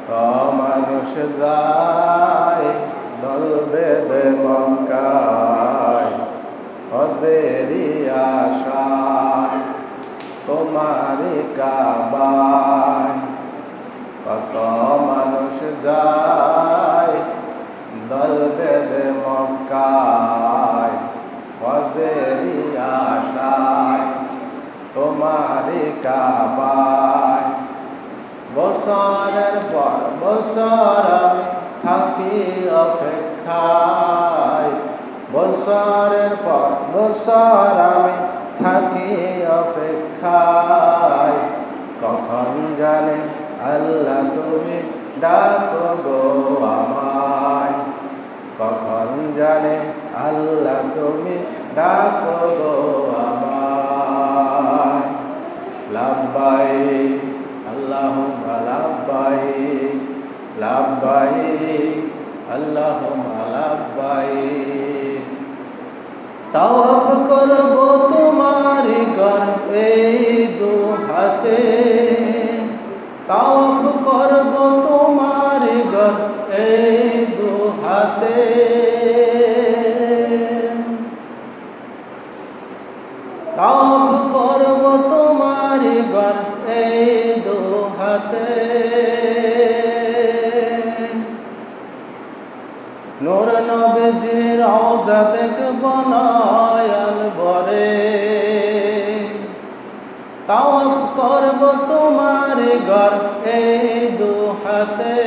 মানুষ যায় দল বেঁধে মক্কায় হজেরি আশায় তোমারি কাবায়। কত মানুষ যায় দল বেঁধে মক্কায় হজেরি আশায় তোমারি কাবায়। বছরের পর বছর আমি থাকি অপেক্ষায়, বছরের পর বছর আমি থাকি অপেক্ষায়। কখন জানে আল্লাহ তুমি ডাকো গো আমায়, কখন জানে আল্লাহ তুমি ডাকো গো আমায়। লাব্বাইক আল্লাহুম্মা লাব্বাইক, লাব্বাইক আল্লাহুম্মা লাব্বাইক। তাওয়াফ করব তোমারি গর্বে দু হাতে, তাওয়াফ করব তোমারি গর্বে দু হাতে। তাওয়াফ করব তোমারি গর্বে দু হাতে। নূর নবীজির রওজা দেখব নয়ন ভরে, তাওয়াফ করব তোমারি গর্বে দু হাতে।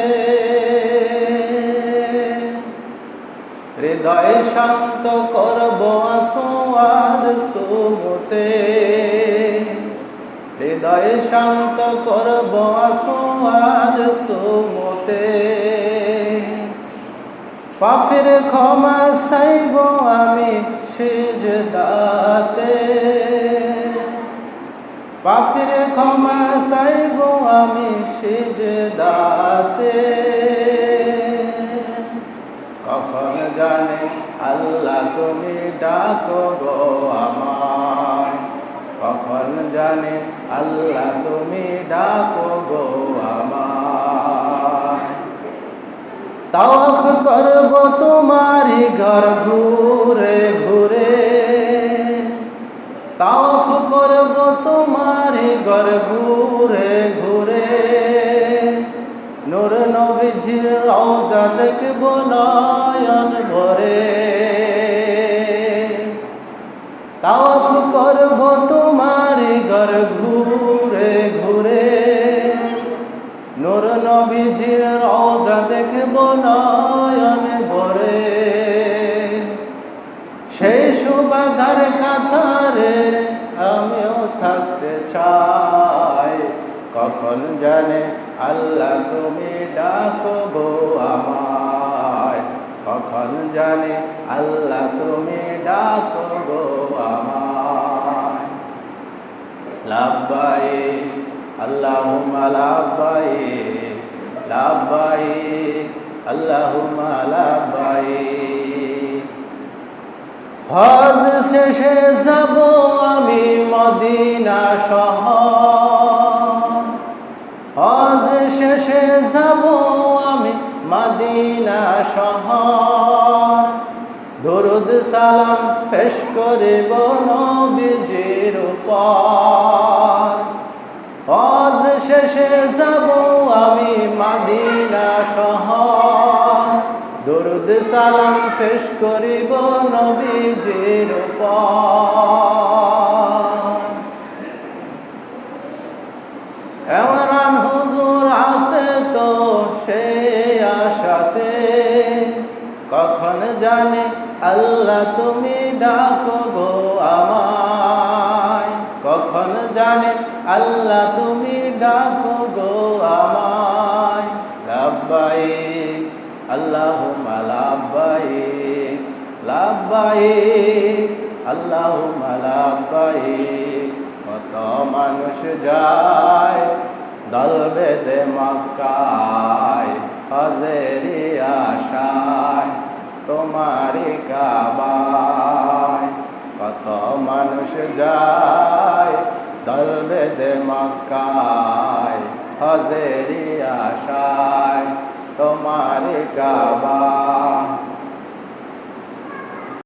হৃদয় শান্ত করব আসওয়াদ সুমতে, হৃদয় শান্ত করব আসওয়াদ সুমতে। পাপের ক্ষমা চাইব আমি সিজদাতে, পাপের ক্ষমা চাইব আমি সিজদাতে। কখন জানে আল্লাহ তুমি ডাকো গো আমায়, কখন জানে আল্লাহ তুমি ডাকো গো আমায়। তাওয়াফ করব তোমারি ঘর ঘুরে ঘুরে, তাওয়াফ করব তোমারি ঘর ঘুরে ঘুরে। নূর নবীজির রওজা দেখব নয়ন ভরে, তাওয়াফ করব তোমারি ঘর ঘুরে ঘুরে। নূর নবীজির রওজা দেখব নয়ন ভরে। সেই সুবাদার কাতারে আমিও থাকতে চাই, কখন জানে আল্লাহ তুমি ডাকো গো আমায়, কখন জানে আল্লাহ তুমি ডাকো গো আমায়। লাব্বাইক আল্লাহুম্মা লাব্বাইক, লাব্বাইক আল্লাহুম্মা লাব্বাইক। হজ শেষে যাব আমি মদিনা শহর, হজ শেষে যাব আমি মদিনা শহর। দরুদ সালাম পেশ করিব নবীজির উপর। হজ শেষে যাব আমি মদিনা শহর, দরুদ সালাম পেশ করিব নবীজির উপর। এমরান হুজুর আছে তো সে আশাতে, কখন জানে আল্লাহ তুমি ডাকো গো আমায়, কখন জানে আল্লাহ তুমি ডাকো গো আমায়। লাব্বাইক আল্লাহুম্মা লাব্বাইক, লাব্বাইক আল্লাহুম্মা লাব্বাইক। কত মানুষ যায় দল বেঁধে মক্কায় হজেরি আশায় তোমারি কাবায়। কত মানুষ যায় দল বেঁধে মক্কায় হজেরি আশায় তোমার কাবা